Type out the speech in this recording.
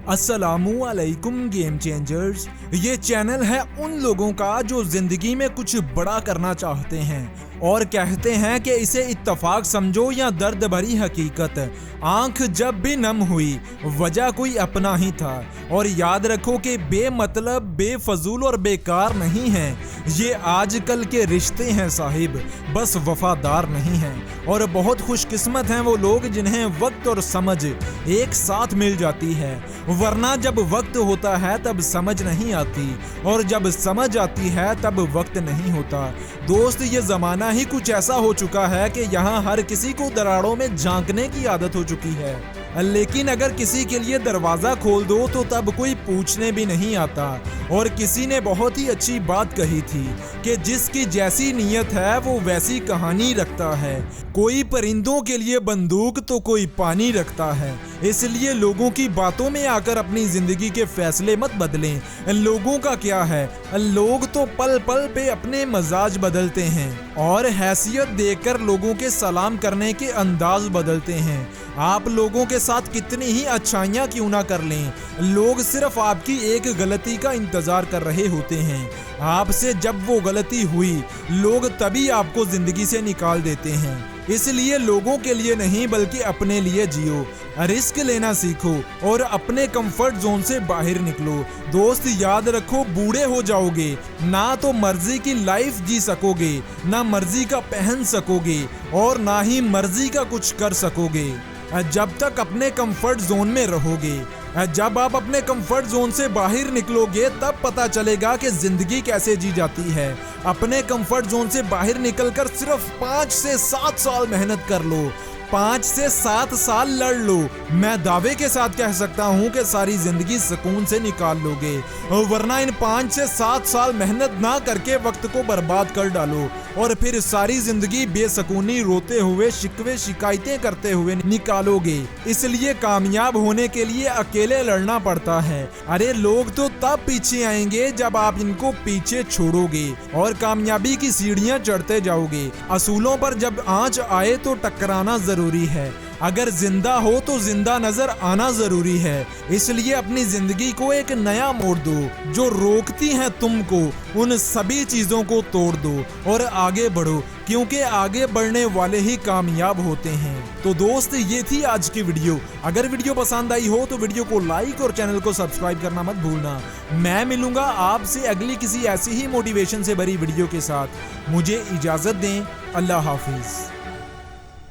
अस्सलामुअलैकुम game changers. ये channel है उन लोगों का जो जिंदगी में कुछ बड़ा करना चाहते हैं और कहते हैं कि इसे इत्तफाक समझो या दर्द भरी हकीकत। आंख जब भी नम हुई वजह कोई अपना ही था। और याद रखो कि बेमतलब, बेफजूल और बेकार नहीं है ये आजकल के रिश्ते हैं साहिब, बस वफादार नहीं हैं। और बहुत खुशकिस्मत हैं वो लोग जिन्हें वक्त और समझ एक साथ मिल जाती है, वरना जब वक्त होता है तब समझ नहीं आती और जब समझ आती है तब वक्त नहीं होता। दोस्त, ये ज़माना ही कुछ ऐसा हो चुका है कि यहाँ हर किसी को दरारों में झांकने की आदत हो चुकी है, लेकिन अगर किसी के लिए दरवाज़ा खोल दो तो तब कोई पूछने भी नहीं आता। और किसी ने बहुत ही अच्छी बात कही थी कि जिसकी जैसी नीयत है वो वैसी कहानी रखता है। कोई परिंदों के लिए बंदूक तो कोई पानी रखता है, इसलिए लोगों की बातों में आकर अपनी जिंदगी के फैसले मत बदलें। लोगों का क्या है, लोग तो पल पल पे अपने मजाज बदलते हैं और हैसियत देकर लोगों के सलाम करने के अंदाज बदलते हैं। आप लोगों के साथ कितनी ही अच्छाइयाँ क्यों ना कर लें, लोग सिर्फ आपकी एक गलती का इंतजार कर रहे होते हैं। आपसे जब वो गलती हुई लोग तभी आपको जिंदगी से निकाल देते हैं। इसलिए लोगों के लिए नहीं बल्कि अपने लिए जियो, रिस्क लेना सीखो और अपने कंफर्ट जोन से बाहर निकलो। दोस्त, याद रखो, बूढ़े हो जाओगे ना तो मर्जी की लाइफ जी सकोगे, ना मर्जी का पहन सकोगे और ना ही मर्जी का कुछ कर सकोगे जब तक अपने कंफर्ट जोन में रहोगे। जब आप अपने कंफर्ट जोन से बाहर निकलोगे तब पता चलेगा कि जिंदगी कैसे जी जाती है। अपने कंफर्ट जोन से बाहर निकलकर सिर्फ 5 से 7 साल मेहनत कर लो, 5 से 7 साल लड़ लो। मैं दावे के साथ कह सकता हूँ कि सारी जिंदगी सुकून से निकाल लोगे, वरना इन 5 से 7 साल मेहनत ना करके वक्त को बर्बाद कर डालो और फिर सारी जिंदगी बेसुकूनी, रोते हुए, शिकवे शिकायतें करते हुए निकालोगे। इसलिए कामयाब होने के लिए अकेले लड़ना पड़ता है। अरे लोग तो तब पीछे आएंगे जब आप इनको पीछे छोड़ोगे और कामयाबी की सीढ़ियां चढ़ते जाओगे। असूलों पर जब आंच आए तो टकराना जरूरी है, अगर जिंदा हो तो जिंदा नजर आना जरूरी है। इसलिए अपनी जिंदगी को एक नया मोड़ दो, जो रोकती हैं तुमको उन सभी चीजों को तोड़ दो और आगे बढ़ो, क्योंकि आगे बढ़ने वाले ही कामयाब होते हैं। तो दोस्त, ये थी आज की वीडियो। अगर वीडियो पसंद आई हो तो वीडियो को लाइक और चैनल को सब्सक्राइब करना मत भूलना। मैं मिलूंगा आपसे अगली किसी ऐसी ही मोटिवेशन से भरी वीडियो के साथ। मुझे इजाजत दें। अल्लाह हाफिज।